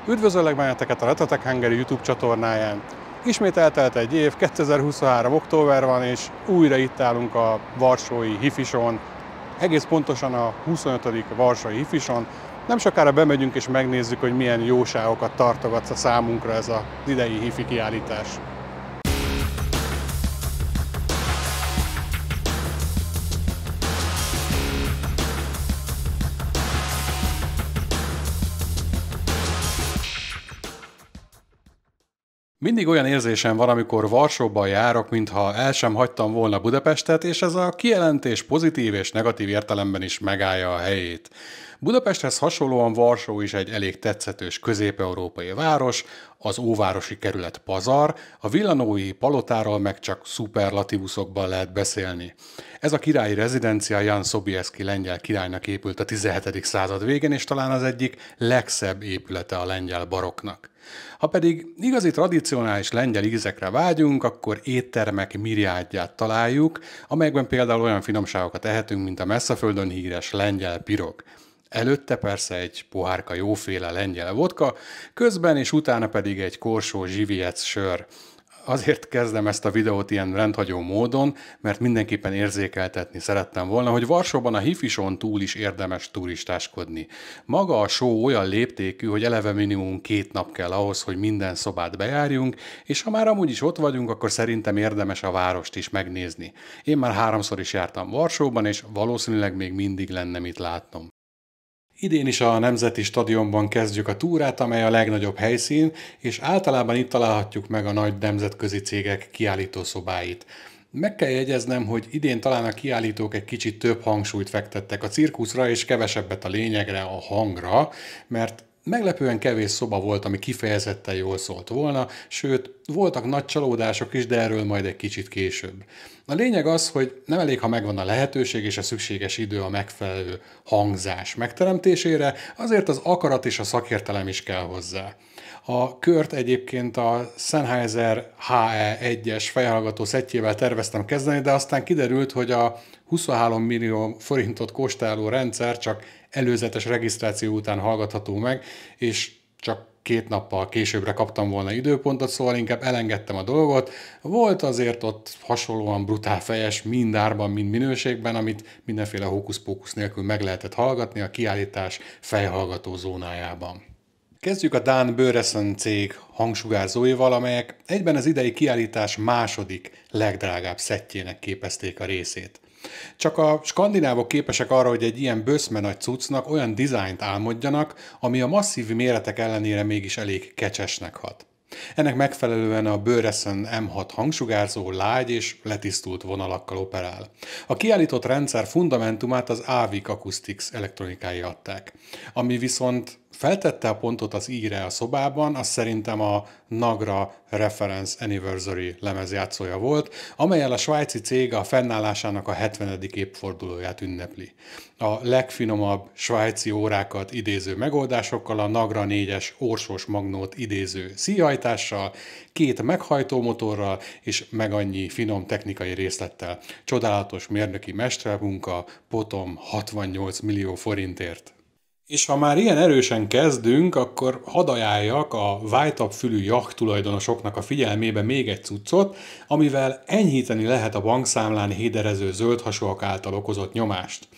Üdvözöllek benneteket a Retetek Hungary YouTube csatornáján. Ismét eltelt egy év, 2023. október van, és újra itt állunk a Varsói Hifison, egész pontosan a 25. Varsói Hifison. Nem sokára bemegyünk és megnézzük, hogy milyen jóságokat tartogatsz a számunkra ez az idei hifi kiállítás. Mindig olyan érzésem van, amikor Varsóban járok, mintha el sem hagytam volna Budapestet, és ez a kijelentés pozitív és negatív értelemben is megállja a helyét. Budapesthez hasonlóan Varsó is egy elég tetszetős közép-európai város, az óvárosi kerület pazar, a villanói palotáról meg csak szuperlatívuszokban lehet beszélni. Ez a királyi rezidencia Jan Sobieski lengyel királynak épült a 17. század végén, és talán az egyik legszebb épülete a lengyel barokknak. Ha pedig igazi tradicionális lengyel ízekre vágyunk, akkor éttermek miriádját találjuk, amelyekben például olyan finomságokat ehetünk, mint a Messzaföldön híres lengyel pirog. Előtte persze egy pohárka jóféle lengyel vodka, közben és utána pedig egy korsó zsiviec sör. Azért kezdem ezt a videót ilyen rendhagyó módon, mert mindenképpen érzékeltetni szerettem volna, hogy Varsóban a Hifison túl is érdemes turistáskodni. Maga a show olyan léptékű, hogy eleve minimum 2 nap kell ahhoz, hogy minden szobát bejárjunk, és ha már amúgy is ott vagyunk, akkor szerintem érdemes a várost is megnézni. Én már 3-szor is jártam Varsóban, és valószínűleg még mindig lenne mit látnom. Idén is a Nemzeti Stadionban kezdjük a túrát, amely a legnagyobb helyszín, és általában itt találhatjuk meg a nagy nemzetközi cégek kiállítószobáit. Meg kell jegyeznem, hogy idén talán a kiállítók egy kicsit több hangsúlyt fektettek a cirkuszra, és kevesebbet a lényegre, a hangra, mert meglepően kevés szoba volt, ami kifejezetten jól szólt volna, sőt, voltak nagy csalódások is, de erről majd egy kicsit később. A lényeg az, hogy nem elég, ha megvan a lehetőség és a szükséges idő a megfelelő hangzás megteremtésére, azért az akarat és a szakértelem is kell hozzá. A kört egyébként a Sennheiser HE1-es fejhallgató szettjével terveztem kezdeni, de aztán kiderült, hogy a 23 millió forintot kóstáló rendszer csak előzetes regisztráció után hallgatható meg, és csak 2 nappal későbbre kaptam volna időpontot, szóval inkább elengedtem a dolgot. Volt azért ott hasonlóan brutál fejes, mind árban, mind minőségben, amit mindenféle hókusz-pókusz nélkül meg lehetett hallgatni a kiállítás fejhallgató zónájában. Kezdjük a dán Börjesson cég hangsugárzóival, amelyek egyben az idei kiállítás második legdrágább szettjének képezték a részét. Csak a skandinávok képesek arra, hogy egy ilyen böszme nagy cuccnak olyan dizájnt álmodjanak, ami a masszív méretek ellenére mégis elég kecsesnek hat. Ennek megfelelően a Börjesson M6 hangsugárzó lágy és letisztult vonalakkal operál. A kiállított rendszer fundamentumát az Avik Acoustics elektronikái adták, ami viszont feltette a pontot az i-re a szobában, az szerintem a Nagra Reference Anniversary lemezjátszója volt, amellyel a svájci cég a fennállásának a 70. évfordulóját ünnepli. A legfinomabb svájci órákat idéző megoldásokkal, a Nagra 4-es orsós magnót idéző szíjhajtással, 2 meghajtómotorral és meg annyi finom technikai részlettel. Csodálatos mérnöki mestermunka, potom 68 millió forintért. És ha már ilyen erősen kezdünk, akkor hadd ajánljak a vájtabb fülű jacht tulajdonosoknak a figyelmébe még egy cuccot, amivel enyhíteni lehet a bankszámlán héderező zöldhasúak által okozott nyomást.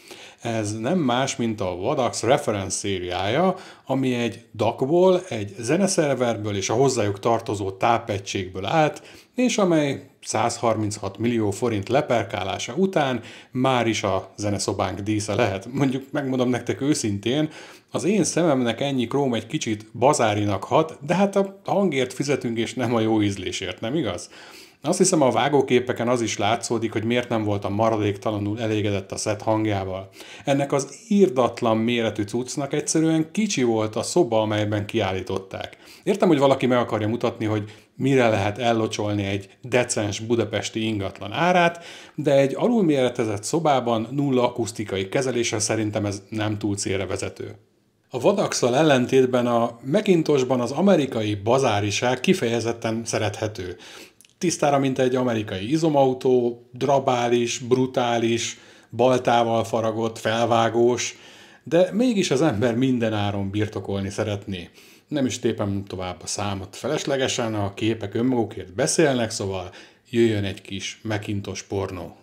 Ez nem más, mint a Wadax Reference szériája, ami egy DAC-ból, egy zeneszerverből és a hozzájuk tartozó tápegységből állt, és amely 136 millió forint leperkálása után már is a zeneszobánk dísze lehet. Mondjuk megmondom nektek őszintén, az én szememnek ennyi króm egy kicsit bazárinak hat, de hát a hangért fizetünk és nem a jó ízlésért, nem igaz? Azt hiszem, a vágóképeken az is látszódik, hogy miért nem voltam maradéktalanul elégedett a szett hangjával. Ennek az irdatlan méretű cuccnak egyszerűen kicsi volt a szoba, amelyben kiállították. Értem, hogy valaki meg akarja mutatni, hogy mire lehet ellocsolni egy decens budapesti ingatlan árát, de egy alulméretezett szobában nulla akusztikai kezelése szerintem ez nem túl célra vezető. A Wadax-szal ellentétben a Macintosban az amerikai bazáriság kifejezetten szerethető. Tisztára, mint egy amerikai izomautó, drabális, brutális, baltával faragott, felvágós, De mégis az ember mindenáron birtokolni szeretné. Nem is tépem tovább a számot feleslegesen, a képek önmagukért beszélnek, szóval jöjjön egy kis Macintosh pornó.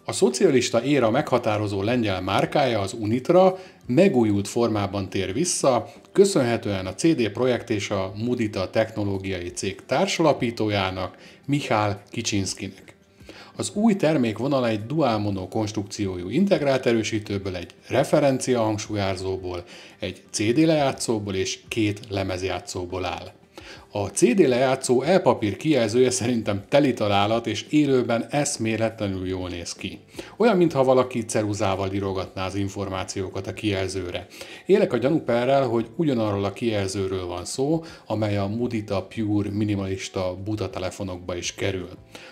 A szocialista éra meghatározó lengyel márkája, az Unitra, megújult formában tér vissza, köszönhetően a CD Projekt és a Mudita technológiai cég társalapítójának, Michal Kicsinszkinek. Az új termékvonal egy dual mono konstrukciójú integrált erősítőből, egy referencia hangsugárzóból, egy CD lejátszóból és két lemezjátszóból áll. A CD lejátszó e-papír kijelzője szerintem teli találat, és élőben eszméletlenül jól néz ki. Olyan, mintha valaki ceruzával írogatná az információkat a kijelzőre. Élek a gyanúperrel, hogy ugyanarról a kijelzőről van szó, amely a Mudita Pure minimalista buta telefonokba is kerül.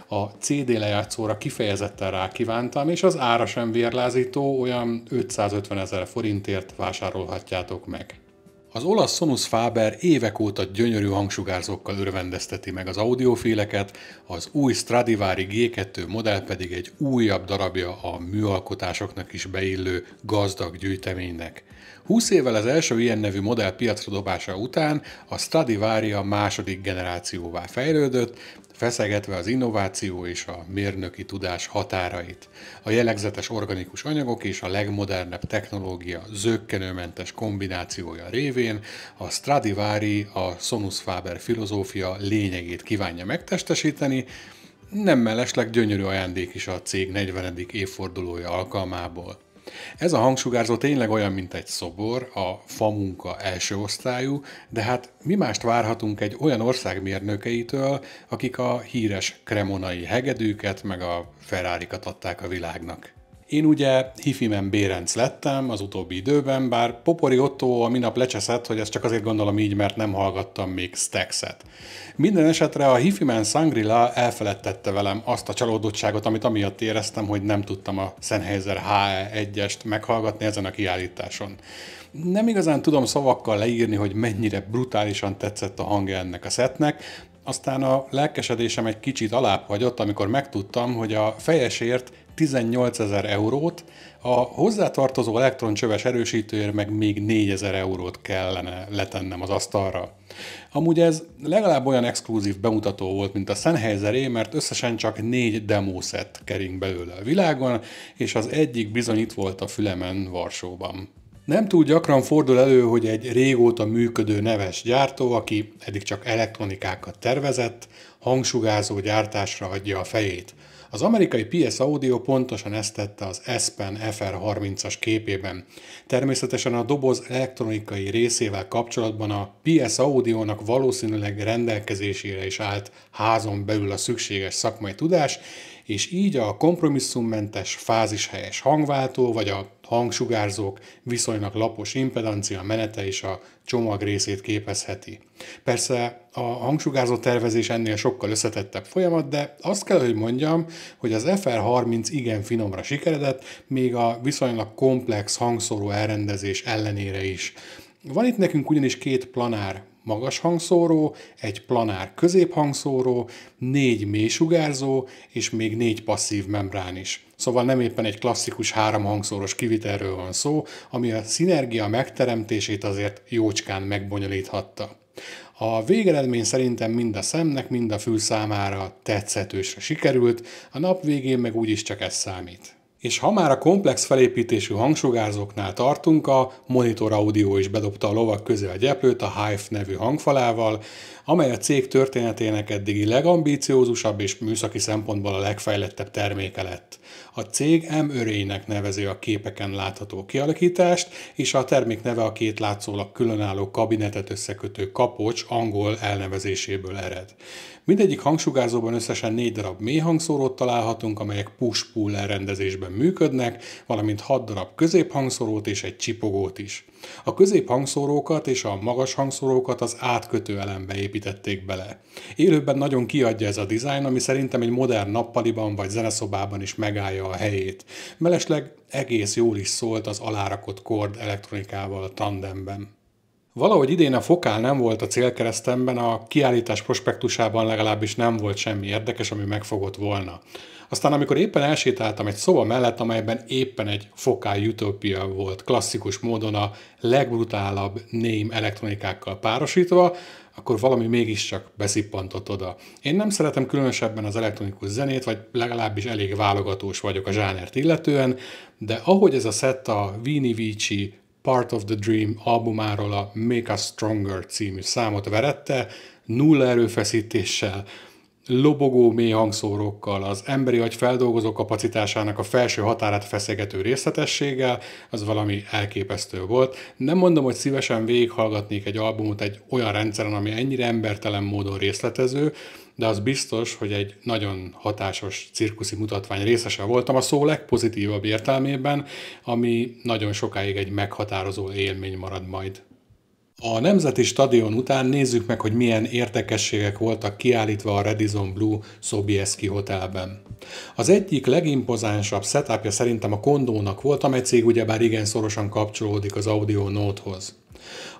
A CD lejátszóra kifejezetten rákívántam, és az ára sem vérlázító, olyan 550 000 forintért vásárolhatjátok meg. Az olasz Sonus Faber évek óta gyönyörű hangsugárzókkal örvendezteti meg az audiofileket, az új Stradivari G2 modell pedig egy újabb darabja a műalkotásoknak is beillő gazdag gyűjteménynek. 20 évvel az első ilyen nevű modell piacra dobása után a Stradivari a második generációvá fejlődött, feszegetve az innováció és a mérnöki tudás határait. A jellegzetes organikus anyagok és a legmodernebb technológia zökkenőmentes kombinációja révén a Stradivari a Sonus Faber filozófia lényegét kívánja megtestesíteni, nem mellesleg gyönyörű ajándék is a cég 40. évfordulója alkalmából. Ez a hangsugárzó tényleg olyan, mint egy szobor, a famunka első osztályú, de hát mi mást várhatunk egy olyan ország mérnökeitől, akik a híres kremonai hegedűket meg a Ferrarikat adták a világnak. Én ugye Hifimen Bérenc lettem az utóbbi időben, bár Popori Otto a minap lecseszett, hogy ezt csak azért gondolom így, mert nem hallgattam még Staxet. Minden esetre a Hifimen Shangri-La elfeledtette velem azt a csalódottságot, amit amiatt éreztem, hogy nem tudtam a Sennheiser HE1-est meghallgatni ezen a kiállításon. Nem igazán tudom szavakkal leírni, hogy mennyire brutálisan tetszett a hangja ennek a szettnek, aztán a lelkesedésem egy kicsit alább hagyott, amikor megtudtam, hogy a fejesért 18 000 eurót, a hozzátartozó elektroncsöves erősítőért meg még 4 000 eurót kellene letennem az asztalra. Amúgy ez legalább olyan exkluzív bemutató volt, mint a Sennheiseré, mert összesen csak 4 demószett kering belőle a világon, és az egyik bizony itt volt a fülemen Varsóban. Nem túl gyakran fordul elő, hogy egy régóta működő neves gyártó, aki eddig csak elektronikákat tervezett, hangsugárzó gyártásra adja a fejét. Az amerikai PS Audio pontosan ezt tette az Aspen FR30-as képében. Természetesen a doboz elektronikai részével kapcsolatban a PS Audio-nak valószínűleg rendelkezésére is állt házon belül a szükséges szakmai tudás, és így a kompromisszummentes fázishelyes hangváltó vagy a hangsugárzók viszonylag lapos impedancia menete is a csomag részét képezheti. Persze a hangsugárzó tervezés ennél sokkal összetettebb folyamat, de azt kell, hogy mondjam, hogy az FR30 igen finomra sikeredett, még a viszonylag komplex hangszóró elrendezés ellenére is. Van itt nekünk ugyanis 2 planár magas hangszóró, egy planár középhangszóró, 4 mélysugárzó és még 4 passzív membrán is. Szóval nem éppen egy klasszikus 3 hangszóros kivitelről van szó, ami a szinergia megteremtését azért jócskán megbonyolíthatta. A végeredmény szerintem mind a szemnek, mind a fül számára tetszetősre sikerült, a nap végén meg úgyis csak ez számít. És ha már a komplex felépítésű hangsugárzóknál tartunk, a Monitor Audio is bedobta a lovak közé a gyeplőt a Hive nevű hangfalával, amely a cég történetének eddigi legambíciózusabb és műszaki szempontból a legfejlettebb terméke lett. A cég M-örének nevezi a képeken látható kialakítást, és a termék neve a két látszólag különálló kabinetet összekötő kapocs angol elnevezéséből ered. Mindegyik hangsugárzóban összesen 4 darab mélyhangszórót találhatunk, amelyek push-pull elrendezésben működnek, valamint 6 darab középhangszórót és egy csipogót is. A középhangszórókat és a magas hangszórókat az átkötő elembe építették bele. Élőben nagyon kiadja ez a dizájn, ami szerintem egy modern nappaliban vagy zeneszobában is megállja a helyét. Mellesleg egész jól is szólt az alárakott kord elektronikával tandemben. Valahogy idén a fokál nem volt a célkeresztemben, a kiállítás prospektusában legalábbis nem volt semmi érdekes, ami megfogott volna. Aztán amikor éppen elsétáltam egy szoba mellett, amelyben éppen egy fokál Utopia volt klasszikus módon a legbrutálabb name elektronikákkal párosítva, akkor valami mégiscsak beszippantott oda. Én nem szeretem különösebben az elektronikus zenét, vagy legalábbis elég válogatós vagyok a zsánert illetően, de ahogy ez a szett a Vini Vici Part of the Dream albumáról a Make Us Stronger című számot verette, nulla erőfeszítéssel, lobogó mély hangszórókkal, az emberi agy feldolgozó kapacitásának a felső határát feszegető részletességgel, az valami elképesztő volt. Nem mondom, hogy szívesen végighallgatnék egy albumot egy olyan rendszeren, ami ennyire embertelen módon részletező, de az biztos, hogy egy nagyon hatásos cirkuszi mutatvány részese voltam a szó legpozitívabb értelmében, ami nagyon sokáig egy meghatározó élmény marad majd. A Nemzeti Stadion után nézzük meg, hogy milyen érdekességek voltak kiállítva a Radisson Blu Sobieski Hotelben. Az egyik legimpozánsabb setupja szerintem a Kondónak volt, amely cég ugyebár igen szorosan kapcsolódik az Audio Note-hoz.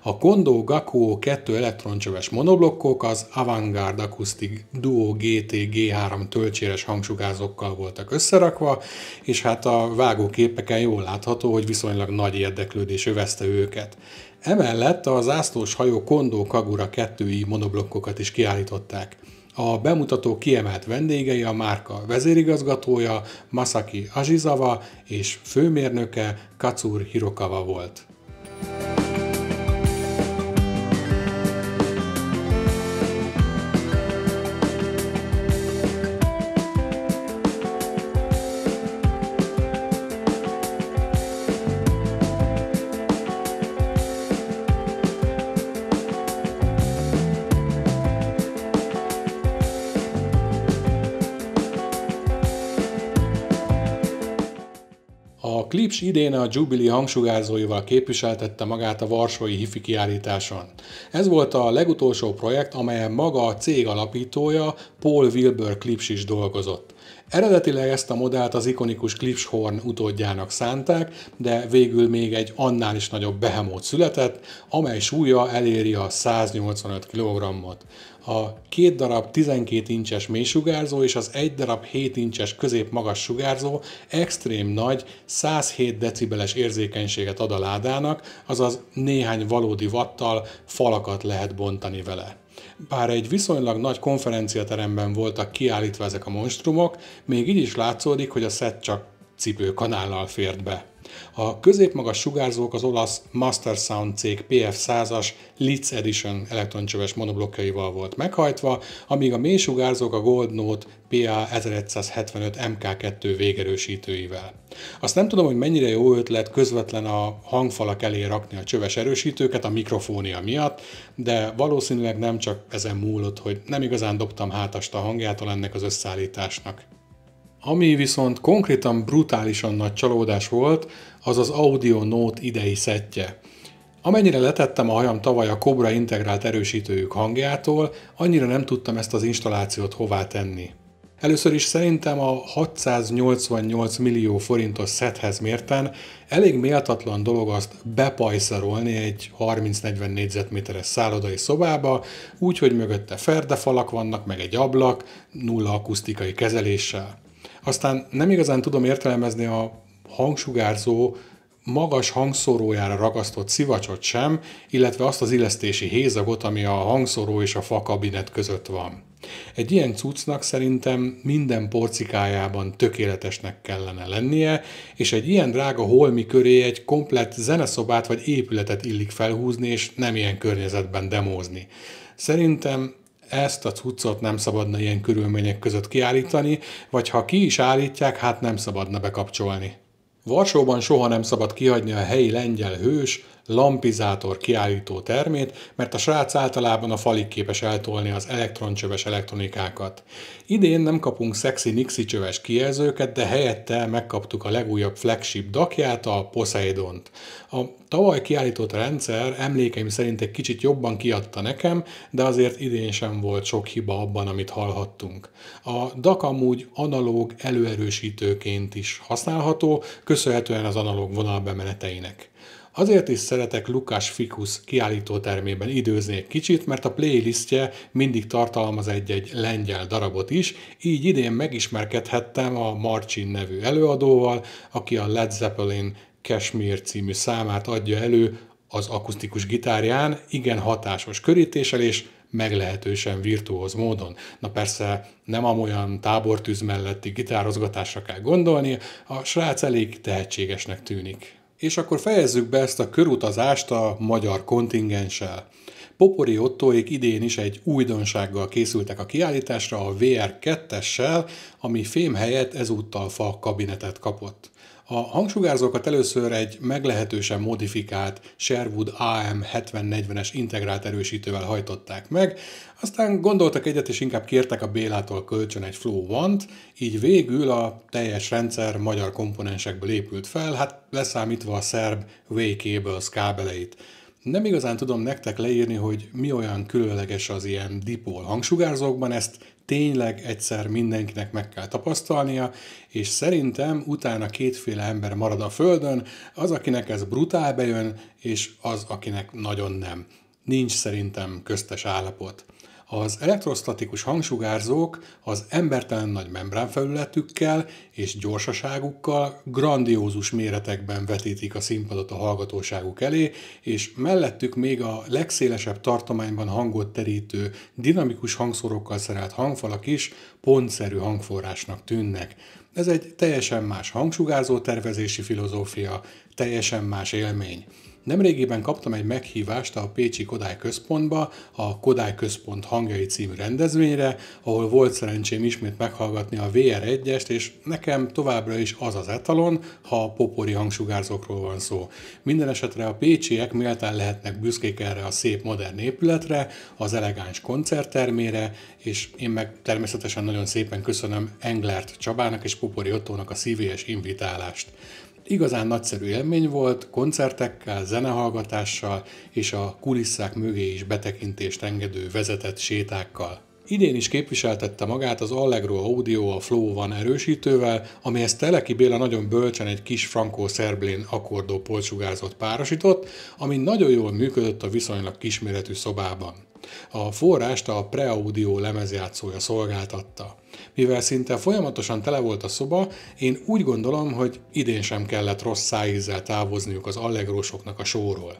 A Kondo Gakuo 2 elektroncsöves monoblokkok az Avantgarde Acoustic Duo GT G3 töltséres hangsugárzókkal voltak összerakva, és hát a vágóképeken jól látható, hogy viszonylag nagy érdeklődés övezte őket. Emellett a zászlós hajó Kondo Kagura 2i monoblokkokat is kiállították. A bemutató kiemelt vendégei a márka vezérigazgatója Masaki Ajizawa és főmérnöke Katsur Hirokawa volt. A Klipsch idén a Jubilee hangsugárzóival képviseltette magát a varsói HIFI kiállításon. Ez volt a legutolsó projekt, amelyen maga a cég alapítója, Paul Wilbur Klipsch is dolgozott. Eredetileg ezt a modellt az ikonikus Klipsch Horn utódjának szánták, de végül még egy annál is nagyobb behemoth született, amely súlya eléri a 185 kg-ot. A 2 darab 12 incses mélysugárzó és az 1 darab 7 incses középmagas sugárzó extrém nagy, 107 decibeles érzékenységet ad a ládának, azaz néhány valódi watttal falakat lehet bontani vele. Bár egy viszonylag nagy konferenciateremben voltak kiállítva ezek a monstrumok, még így is látszódik, hogy a szett csak cipőkanállal fért be. A középmagas sugárzók az olasz Master Sound cég PF100-as Litz Edition elektroncsöves monoblokkjaival volt meghajtva, amíg a mélysugárzók a Gold Note PA1175 MK2 végerősítőivel. Azt nem tudom, hogy mennyire jó ötlet közvetlen a hangfalak elé rakni a csöves erősítőket a mikrofónia miatt, de valószínűleg nem csak ezen múlott, hogy nem igazán dobtam hátast a hangjától ennek az összeállításnak. Ami viszont konkrétan brutálisan nagy csalódás volt, az az Audio Note idei szettje. Amennyire letettem a hajam tavaly a Cobra integrált erősítőjük hangjától, annyira nem tudtam ezt az installációt hová tenni. Először is szerintem a 688 millió forintos szetthez mérten elég méltatlan dolog azt bepajszarolni egy 30-40 négyzetméteres szállodai szobába, úgy, hogy mögötte ferdefalak vannak, meg egy ablak, nulla akusztikai kezeléssel. Aztán nem igazán tudom értelmezni a hangsugárzó magas hangszórójára ragasztott szivacsot sem, illetve azt az illesztési hézagot, ami a hangszóró és a fakabinet között van. Egy ilyen cuccnak szerintem minden porcikájában tökéletesnek kellene lennie, és egy ilyen drága holmi köré egy komplett zeneszobát vagy épületet illik felhúzni, és nem ilyen környezetben demózni. Szerintem ezt a cuccot nem szabadna ilyen körülmények között kiállítani, vagy ha ki is állítják, hát nem szabadna bekapcsolni. Varsóban soha nem szabad kihagyni a helyi lengyel hős, lampizátor kiállító termét, mert a srác általában a falig képes eltolni az elektroncsöves elektronikákat. Idén nem kapunk szexi Nixi csöves kijelzőket, de helyette megkaptuk a legújabb flagship dakját, a Poseidont. A tavaly kiállított rendszer emlékeim szerint egy kicsit jobban kiadta nekem, de azért idén sem volt sok hiba abban, amit hallhattunk. A DAC amúgy analóg előerősítőként is használható, köszönhetően az analóg vonalbemeneteinek. Azért is szeretek Lukas Fikus kiállítótermében időzni egy kicsit, mert a playlistje mindig tartalmaz egy-egy lengyel darabot is, így idén megismerkedhettem a Marcin nevű előadóval, aki a Led Zeppelin Kashmir című számát adja elő az akusztikus gitárján, igen hatásos körítéssel és meglehetősen virtuóz módon. Na persze nem amolyan tábortűz melletti gitározgatásra kell gondolni, a srác elég tehetségesnek tűnik. És akkor fejezzük be ezt a körutazást a magyar kontingenssel. Popori Ottóék idén is egy újdonsággal készültek a kiállításra, a VR2-essel, ami fém helyett ezúttal fa kabinetet kapott. A hangsugárzókat először egy meglehetősen modifikált Sherwood AM7040-es integrált erősítővel hajtották meg, aztán gondoltak egyet és inkább kértek a Bélától kölcsön egy Flow One-t, így végül a teljes rendszer magyar komponensekből épült fel, hát leszámítva a szerb W-Cables kábeleit. Nem igazán tudom nektek leírni, hogy mi olyan különleges az ilyen dipol hangsugárzókban, ezt tényleg egyszer mindenkinek meg kell tapasztalnia, és szerintem utána kétféle ember marad a földön, az, akinek ez brutál bejön, és az, akinek nagyon nem. Nincs szerintem köztes állapot. Az elektrostatikus hangsugárzók az embertelen nagy membránfelületükkel és gyorsaságukkal grandiózus méretekben vetítik a színpadot a hallgatóságuk elé, és mellettük még a legszélesebb tartományban hangot terítő, dinamikus hangszorokkal szerelt hangfalak is pontszerű hangforrásnak tűnnek. Ez egy teljesen más hangsugárzó tervezési filozófia, teljesen más élmény. Nemrégiben kaptam egy meghívást a Pécsi Kodály Központba, a Kodály Központ hangjai című rendezvényre, ahol volt szerencsém ismét meghallgatni a VR1-est, és nekem továbbra is az az etalon, ha a popori hangsugárzókról van szó. Minden esetre a pécsiek méltán lehetnek büszkék erre a szép modern épületre, az elegáns koncerttermére, és én meg természetesen nagyon szépen köszönöm Englert Csabának és Popori Ottónak a szívélyes invitálást. Igazán nagyszerű élmény volt, koncertekkel, zenehallgatással és a kulisszák mögé is betekintést engedő vezetett sétákkal. Idén is képviseltette magát az Allegro Audio a Flow One erősítővel, amihez Teleki Béla nagyon bölcsen egy kis Franco Serblin akkordó polcsugárzót párosított, ami nagyon jól működött a viszonylag kisméretű szobában. A forrást a Pre-Audio lemezjátszója szolgáltatta. Mivel szinte folyamatosan tele volt a szoba, én úgy gondolom, hogy idén sem kellett rossz szájízzel távozniuk az allegrósoknak a showról.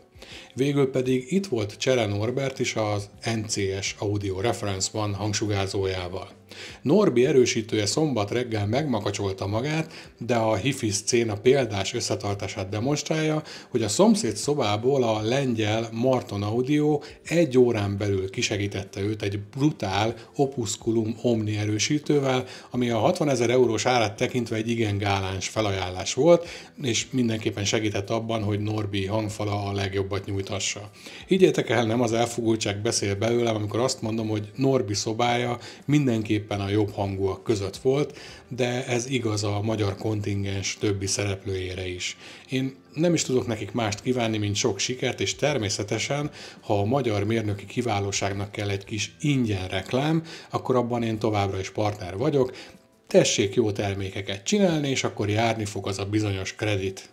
Végül pedig itt volt Csere Norbert is az NCS Audio Reference One hangsugárzójával. Norbi erősítője szombat reggel megmakacsolta magát, de a hifi szcéna példás összetartását demonstrálja, hogy a szomszéd szobából a lengyel Marton Audio 1 órán belül kisegítette őt egy brutál Opusculum Omni erősítővel, ami a 60 000 eurós árát tekintve egy igen gáláns felajánlás volt, és mindenképpen segített abban, hogy Norbi hangfala a legjobbat nyújthassa. Higgyétek el, nem az elfogultság beszél belőlem, amikor azt mondom, hogy Norbi szobája mindenképpen a jobb hangúak között volt, de ez igaz a magyar kontingens többi szereplőjére is. Én nem is tudok nekik mást kívánni, mint sok sikert, és természetesen, ha a magyar mérnöki kiválóságnak kell egy kis ingyen reklám, akkor abban én továbbra is partner vagyok. Tessék jó termékeket csinálni, és akkor járni fog az a bizonyos kredit.